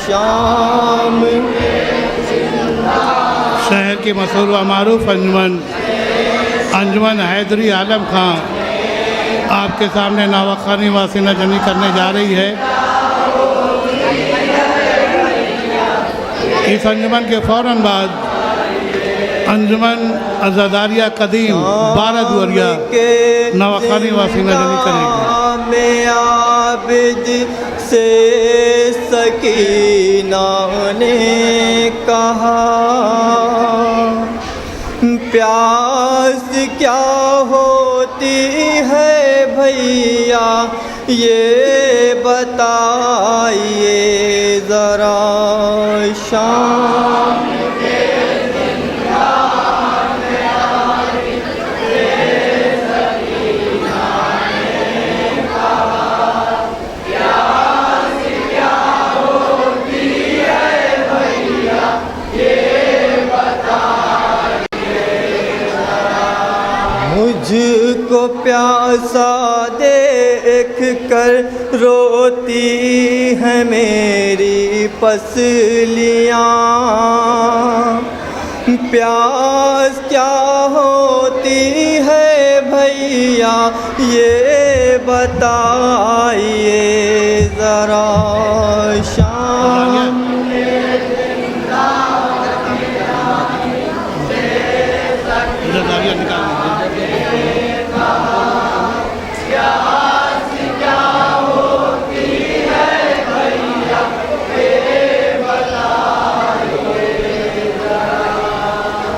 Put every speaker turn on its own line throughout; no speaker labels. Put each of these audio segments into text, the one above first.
शाम।
शहर के मशहूर व मारूफ अंजुमन हैदरी आलम खां आपके सामने नवाखानी वासीना जनी करने जा रही है। इस अंजुमन के फ़ौरन बाद अंजुमन अज़ादारिया कदीम 12 दुआरिया नवाखानी वासीना जनी करेगी।
आबिद से सकीना ने कहा, प्यास क्या होती है भैया ये बताइए ज़रा। शाम मुझको प्यासा देख कर रोती है मेरी पसलियाँ, प्यास क्या होती है भैया ये बताइए ज़रा। शाम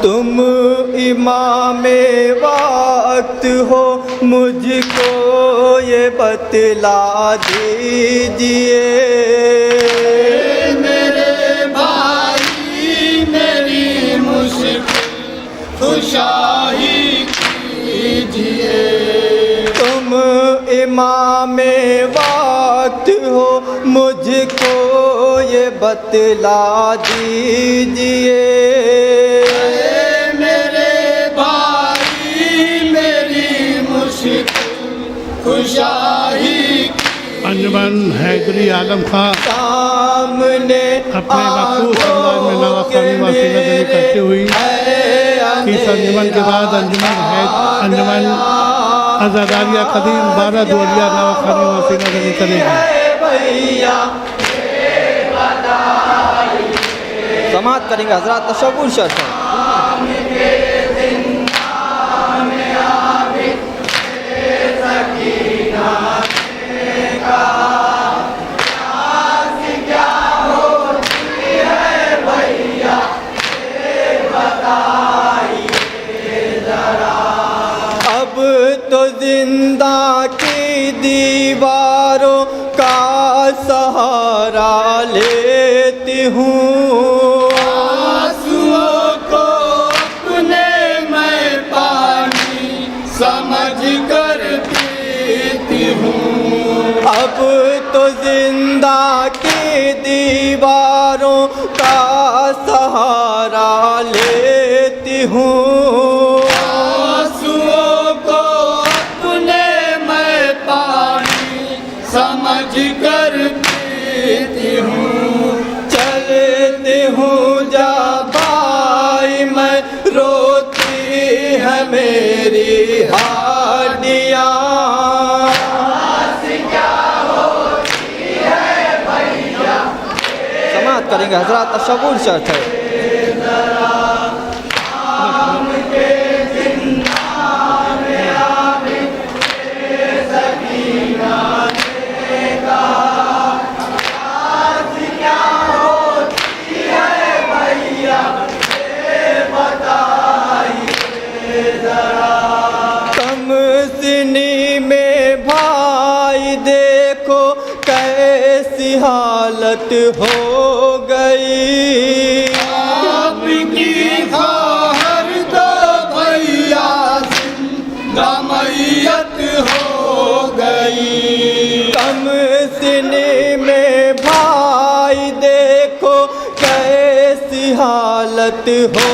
तुम इमामे वक्त हो मुझको ये बतला दीजिए,
मेरे भाई मेरी मुश्किल कुशाई कीजिए।
तुम इमामे वक्त हो मुझको ये बतला दीजिए,
अंजुमन हैदरी आलम खां
सामने
अपने मखसूस अंदाज में नवाखानी वासीना जनी करते हुई इस अंजुमन के बाद अंजुमन अज़ादारिया कदीम 12 दुआरिया नवाखानी वासीना जनी करेगी।
समाअत करेंगे हजरात, तशव्वुर शर्त है। अब तो जिंदा की दीवारों का सहारा लेती हूँ,
आंसुओं को अपने मैं पानी समझ कर पीती हूँ।
अब तो जिंदा की दीवारों का सहारा लेती हूँ,
आंसुओं को अपने मैं पानी समझ कर पीती हूँ।
चलती हूँ जा भाई मैं रोती है मेरी हाडियाँ, समाअत करेंगे हजरात, तशव्वुर शर्त है। कमसिनी में भाई देखो कैसी हालत हो गई,
आपकी खाहर तो भैया जिंदा मैयत हो गई।
कमसिनी में भाई देखो कैसी हालत हो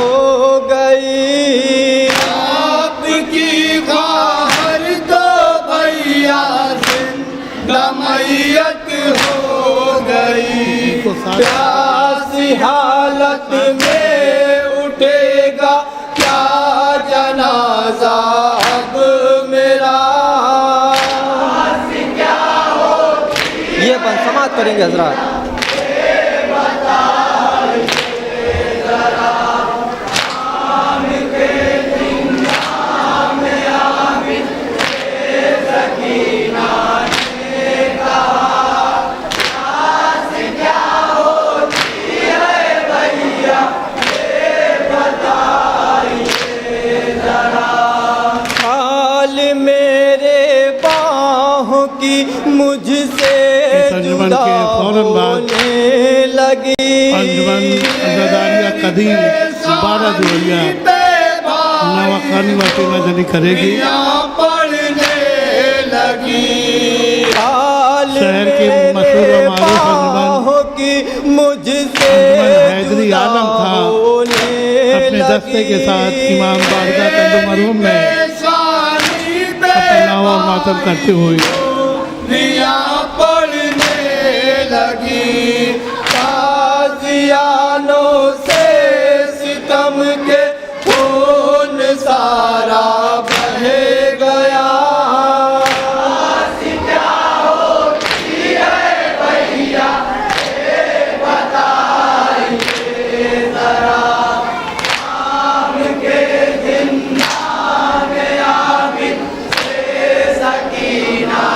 गई,
आपकी खाहर तो भैया जिंदा मैयत हो गई।
साथ
प्यासी हालत में उठेगा क्या जनाजा अब मेरा। ये बन समाप्त करेंगे हजरात। मुझसे जुदा होने लगी
अंजुमन अज़ादारिया कदीम 12 जोड़ियाँ नवाखानी वासिना जनी करेगी। शहर के मशहूर व मारूफ अंजुमन
की मुझसे
हैदरी आलम था अपने दस्ते के साथ इमाम बारगाह कंदो मरहूम में अपना नाव और मातम करते हुए
पढ़ने लगी। ताजियानों से सितम के खून सारा बह गया। क्या होती है भैया बताइए जरा। शाम के जिन्ना में आबिद से सकीना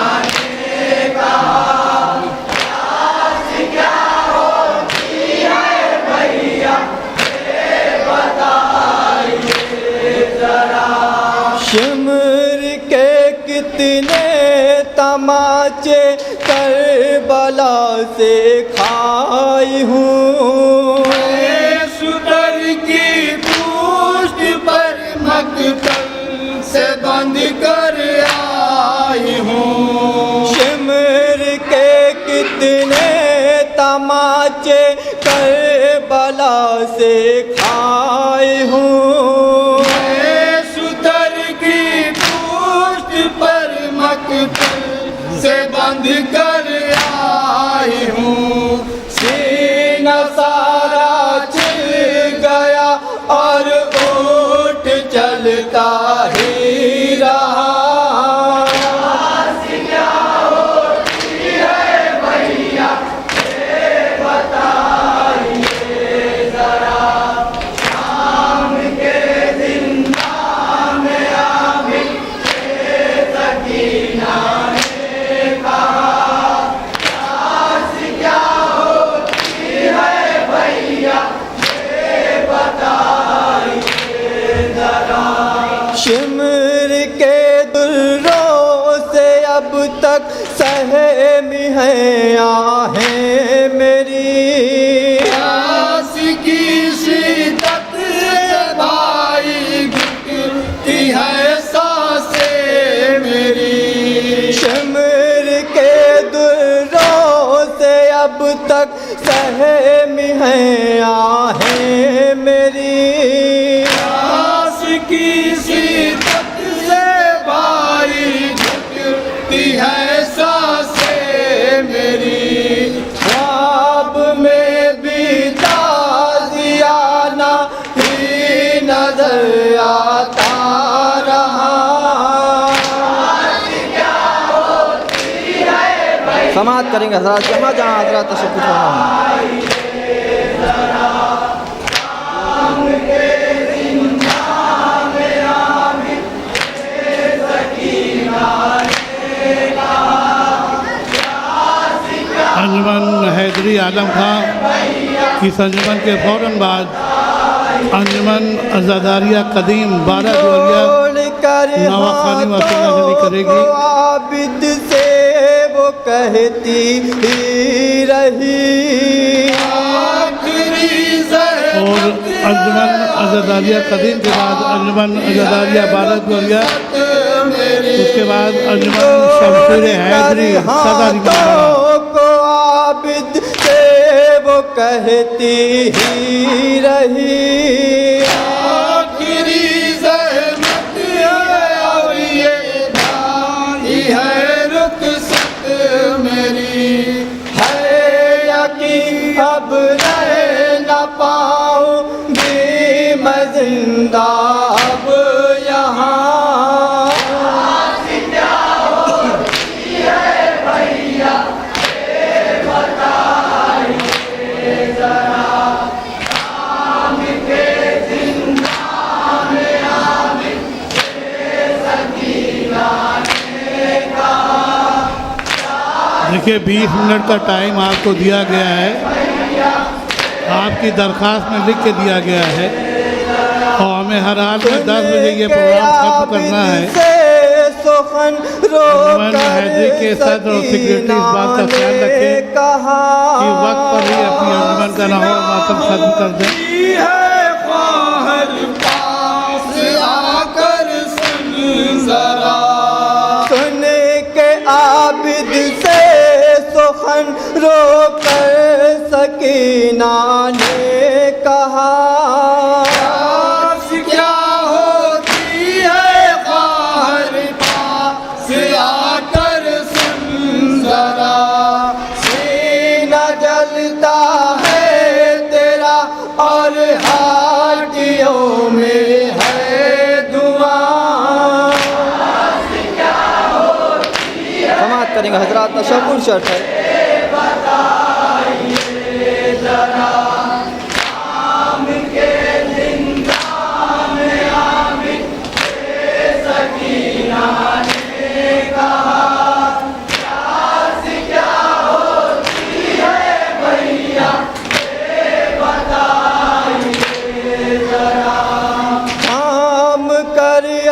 शिमर के कितने तमाचे करबला से खाई हूँ। सुतर की पुष्ट पर मकतल से बंद कर आई हूँ। शिमर के कितने तमाचे करबला से खाई हूँ। से बंद कर आई हूँ। सीना सारा छिल गया और ऊँट चलता ही रहा। क्या होती है भैया ये बताइए जरा। शाम के जिन्ना में आबिद से सकीना शिमर के दुर्रों से अब तक सहमी है आहें मेरी। आस की शिद्दत से भाई घुटती है सांसें मेरी। शिमर के दुर्रों से अब तक सहमी है आहें मेरी। की शिद्दत से भाई घुटती है सांसें मेरी। ख्वाब में भी ताज़ियाना ही नजर आता रहा। समाप्त करेंगे हजरात। जहाँ जहाँ हजरात तशरीफ फरमा।
अंजुमन हैदरी आलम खां। इस अंजुमन के फ़ौरन बाद अंजुमन अज़ादारिया कदीम 12 जोड़ियाँ नवाखानी वासिना जनी करेगी।
आबिद से वो कहती ही रही।
और अंजुमन अज़ादारिया कदीम के बाद अंजुमन अज़ादारिया 12 जोड़ियाँ, उसके बाद अंजुमन शमशेर हैदरी को आबिद से वो कहती ही रही। आखिरी ज़हमत और ये भाई है रुख़सत मेरी है यकीन अब
जिंदा अब यहाँ।
देखिए 20 मिनट का टाइम आपको दिया गया है, आपकी दरख्वास्त में लिख के दिया गया है और हमें हर हाल में 10 बजे ये प्रोग्राम खत्म करना है। अंजुमन हैदरी के सदर और सेक्रेटरी इस बात का ख्याल रखें कि वक्त पर ही अपनी अंजुमन का नाम मातम खत्म कर दें।
सुन के आबिद से सुखन रो कर सकीना ने कहा, क्या होती है ख्वाहर पास आकर सुन जरा, सीना जलता है तेरा और हाटियों में है धुआं।
समाप्त करेंगे हजरात, तशक्कुर शर्त है।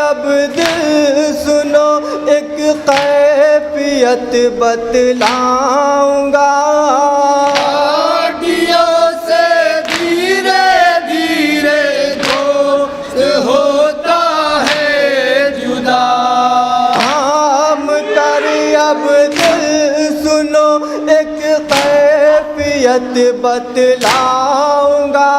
अब दिल सुनो एक कैफियत बतलाऊंगा, से धीरे धीरे दोस्त होता है जुदा। हम कर अब दिल सुनो एक कैफियत बतलाऊंगा,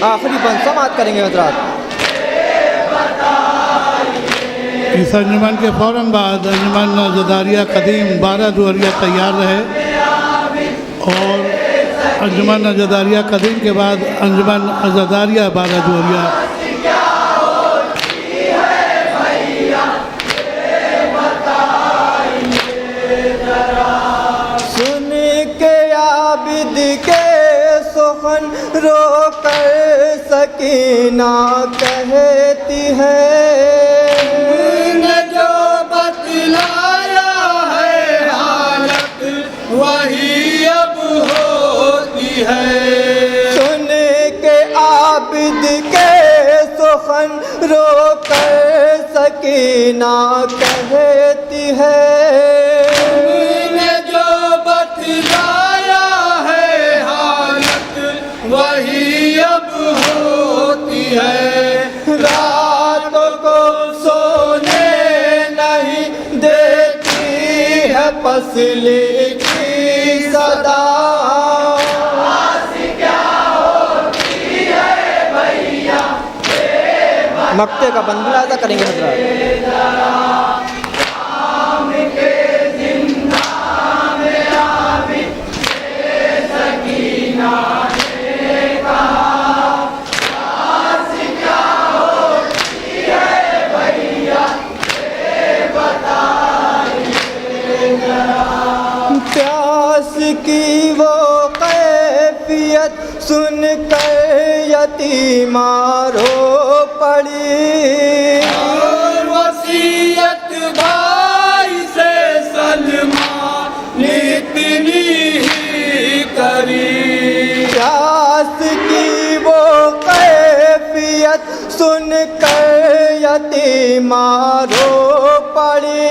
आखिरी बंद समाप्त करेंगे हजरात।
इस अंजुमन के फ़ौरन बाद अंजुमन अज़दारिया कदीम 12 दुहरिया तैयार रहे और अंजुमन अज़दारिया कदीम के बाद अंजुमन अज़दारिया 12 दुहरिया।
सुन के आबिद के सुखन रो कर सकीना कहती है, जो बतलाया है हालत वही अब होती है। सुन के आबिद के सुखन रो कर सकीना कहती है, जो बतलाया है हालत वही अब होती है। रात को सोने नहीं देती है पसली की सदा,
मक्ते का बंदला अदा करेंगे हजरात।
प्यास की वो कैफियत सुन कर यतीमा रो पड़ी, वसीयत भाई से सलमा ने इतनी ही करी। प्यास की वो कैफियत सुन कर यतीमा रो पड़ी,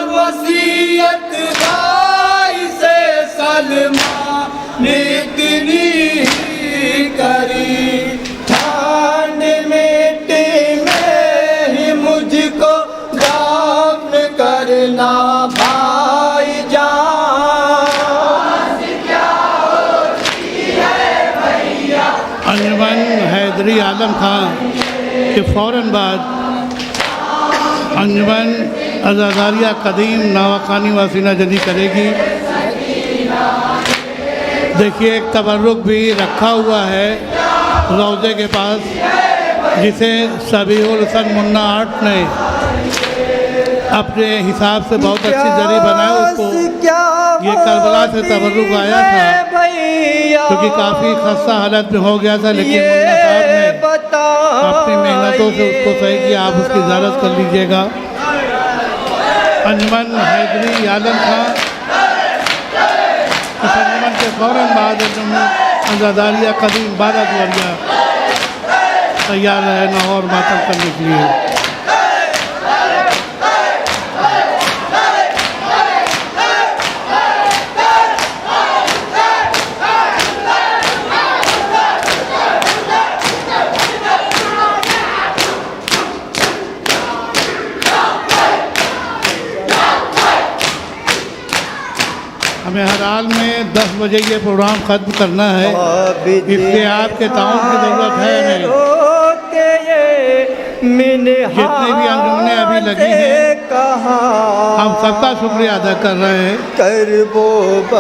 वसीयत भाई से सलमा ने इतनी ही करी। ठंड मिट्टी में ही मुझको दाफन करना भाई जान,
अंजुमन हैदरी आलम खां के फ़ौरन बाद अंजुमन अज़ादारिया कदीम नवाखानी वासीना जदी करेगी। देखिए एक तबर्रुक भी रखा हुआ है रौज़े के पास, जिसे सबीहुल हसन मुन्ना आर्ट ने अपने हिसाब से बहुत अच्छी जरी बनाया। उसको ये करबला से तबर्रुक आया था क्योंकि काफ़ी खस्ता हालत में हो गया था, लेकिन मुन्ना साहब ने अपनी मेहनतों से उसको सही किया। आप उसकी ज़ारत कर लीजिएगा। अंजुमन हैदरी आलम खां, इस अंजुमन के फ़ौरन बाद अंजुमन अज़ादारिया कदीम 12 दुआरिया तैयार है लाहौर मातम करने के लिए। हमें हर हाल में 10 बजे ये प्रोग्राम ख़त्म करना है, इसलिए आपके ताउन की ज़रूरत है हमें। जितने भी अंजुमने अभी लगी हैं हम सबका शुक्रिया अदा कर रहे हैं,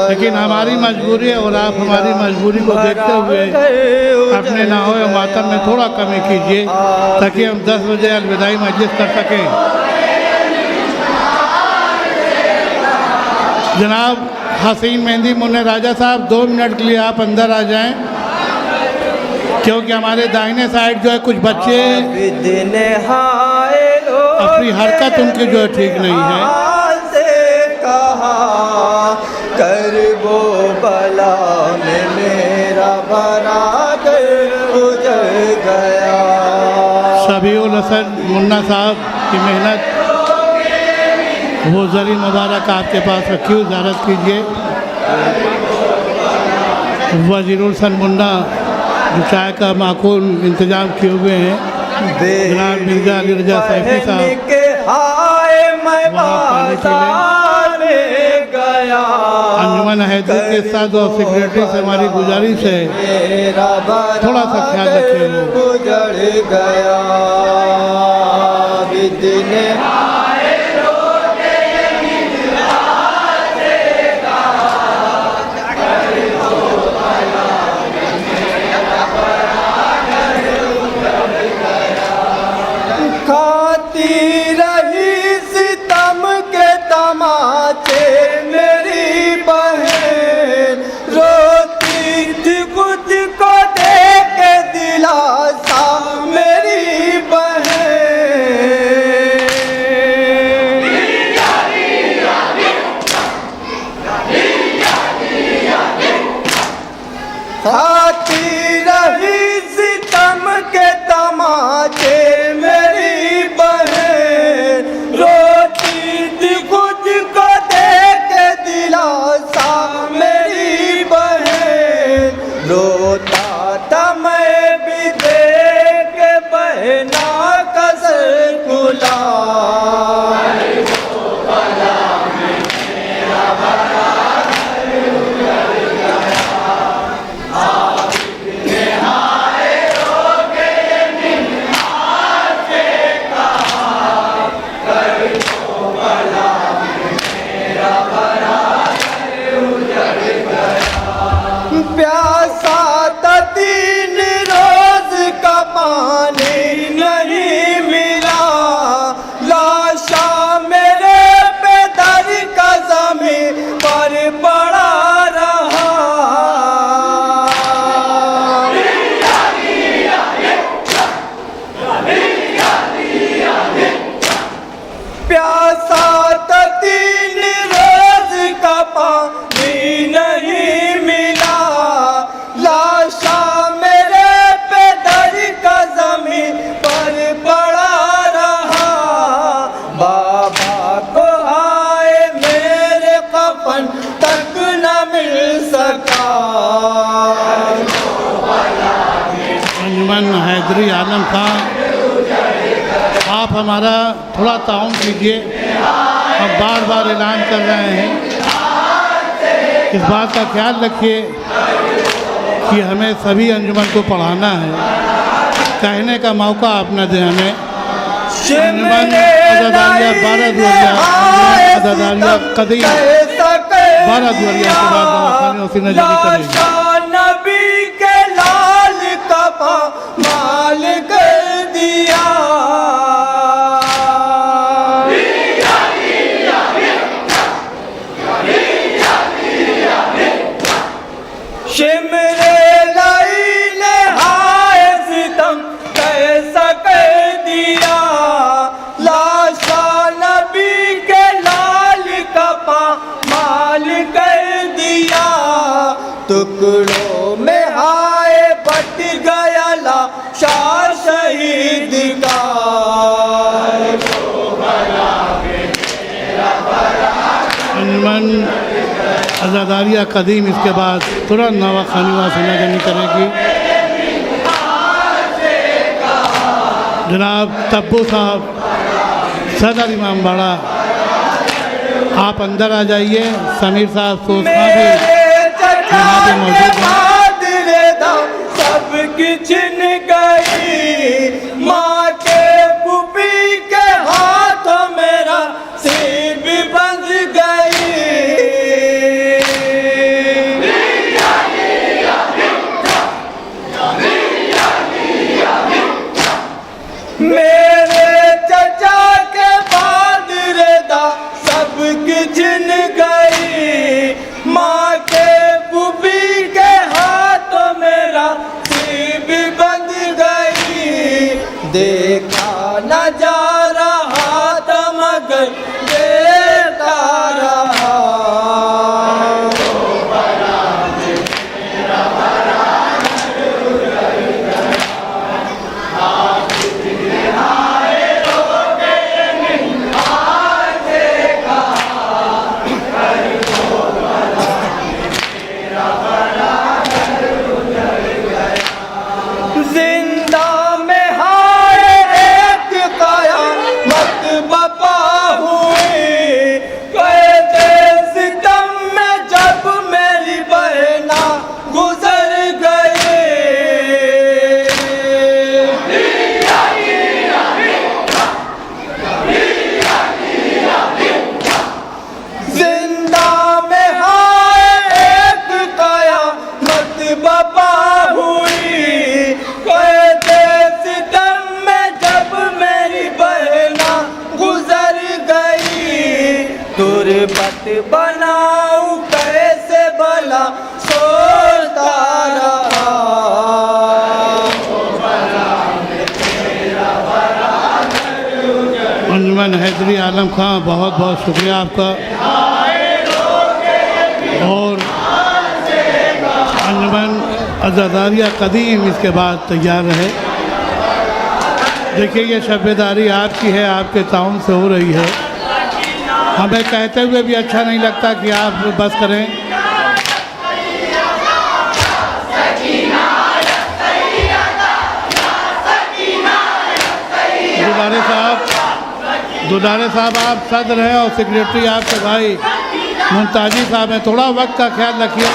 लेकिन हमारी मजबूरी है और आप हमारी मजबूरी को देखते हुए अपने नाहोए मातम में थोड़ा कमी कीजिए ताकि हम 10 बजे अलविदाई मजलिस कर सकें। जनाब हसीन मेहंदी मुन्ने राजा साहब 2 मिनट के लिए आप अंदर आ जाएं, क्योंकि हमारे दाहिने साइड जो है कुछ बच्चे अपनी हरकत उनकी जो है ठीक नहीं है। सबीहुल हसन मुन्ना साहब की मेहनत वो जरी मुबारक आपके पास रखी हुई, ज़ारत कीजिए। वज़ीरुल हसन मुन्ना जो चाय का माकूल इंतज़ाम किए हुए हैं, जनाब मिर्ज़ा अली रजा सैफी साहब वहाँ पानी पी लें। अंजुमन हैदरी के साथ और सेक्रेटरी से हमारी गुजारिश है थोड़ा सा ख्याल रखिए। गुजर गया हैदरी आलम खां, आप हमारा थोड़ा ताउन कीजिए। हम बार बार ऐलान कर रहे हैं, इस बात का ख्याल रखिए कि हमें सभी अंजुमन को पढ़ाना है, कहने का मौका आप न दें हमें। अंजुमन अज़ादारिया 12 दुआरिया अज़ादारिया कदीम 12 दुआरिया के बाद नवाखानी वसीना जारी करेंगे।
नबी के लाल का माल कर दिया, शिमरे लाइले हाय सितम कैसा कर दिया, लाशा नबी के लाल का माल कर दिया, टुकड़ों में हाय बट गया लाशा शहीद का।
अंजुमन अज़ादारिया कदीम इसके बाद तुरंत नवाखानी वसीना जारी करेगी। जनाब तब्बू साहब सदर इमाम बाड़ा, आप अंदर आ जाइए। समीर साहब सोचना भी यहाँ पे मौजूद हैं।
सब किचन गई माँ के पुपी के हाथों मेरा सिर भी बंध गई, मेरे चचा के बाद रेदा सब किचन गई, माँ के बुबी के हाथों मेरा सिर भी बंध गई, देखा न जा रहा था मगर देखता रहा। जिंदा में हाय एक काया मत बपा हुई, कैदे सितम में जब मेरी बहना गुजर गई, जिंदा में हाय एक काया मत बपा हुई, कैदे सितम में जब मेरी बहना गुजर गई, तुरबत बनाऊं कैसे भला सोचता रहा।
अंजुमन हैदरी आलम खां, बहुत बहुत शुक्रिया आपका। और अंजुमन अज़ादारिया कदीम इसके बाद तैयार रहे। देखिए ये शब्बेदारी आपकी है, आपके ताउन से हो रही है। हमें कहते हुए भी अच्छा नहीं लगता कि आप बस करें। दुलारे साहब आप सदर हैं और सेक्रेटरी आपके भाई मुमताजी साहब हैं, थोड़ा वक्त का ख्याल रखिए,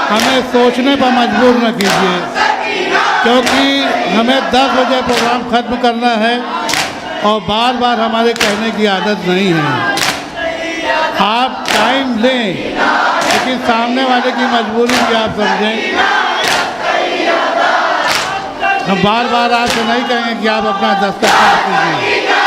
हमें सोचने पर मजबूर न कीजिए, क्योंकि हमें 10 बजे प्रोग्राम ख़त्म करना है और बार बार हमारे कहने की आदत नहीं है। आप टाइम लें, लेकिन सामने वाले की मजबूरी भी आप समझें। हम बार बार आपसे नहीं कहेंगे कि आप अपना दस्तखत कीजिए।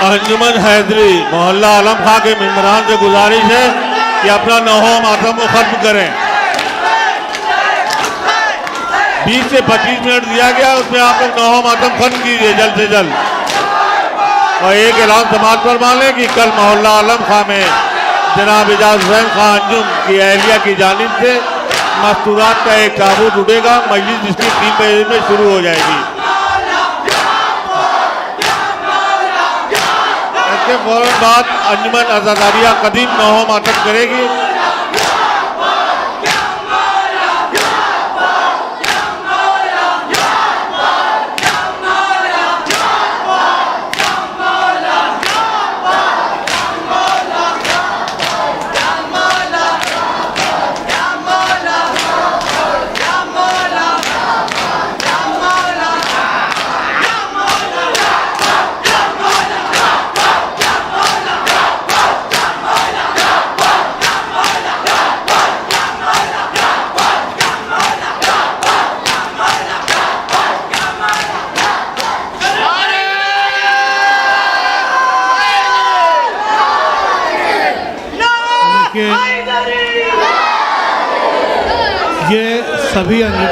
अंजुमन हैदरी मोहल्ला आलम खां के मेंबरान से गुजारिश है कि अपना नौहो मातम को खत्म करें। 20 से 25 मिनट दिया गया, उसमें आप लोग नौहो मातम खत्म कीजिए जल्द से जल्द। और एक ऐलान समाज पर मान लें कि कल मोहल्ला आलम खां में जनाब एजाज हुसैन खां अंजुम की अहलिया की जानिब से मस्तूरात का एक ताबूत उठेगा। मजलिस जिसकी 3 बजे में शुरू हो जाएगी। इसके फौरन बाद अंजुमन आज़ादारिया कदीम नौहो मातम करेगी।
ये सभी अंजुमन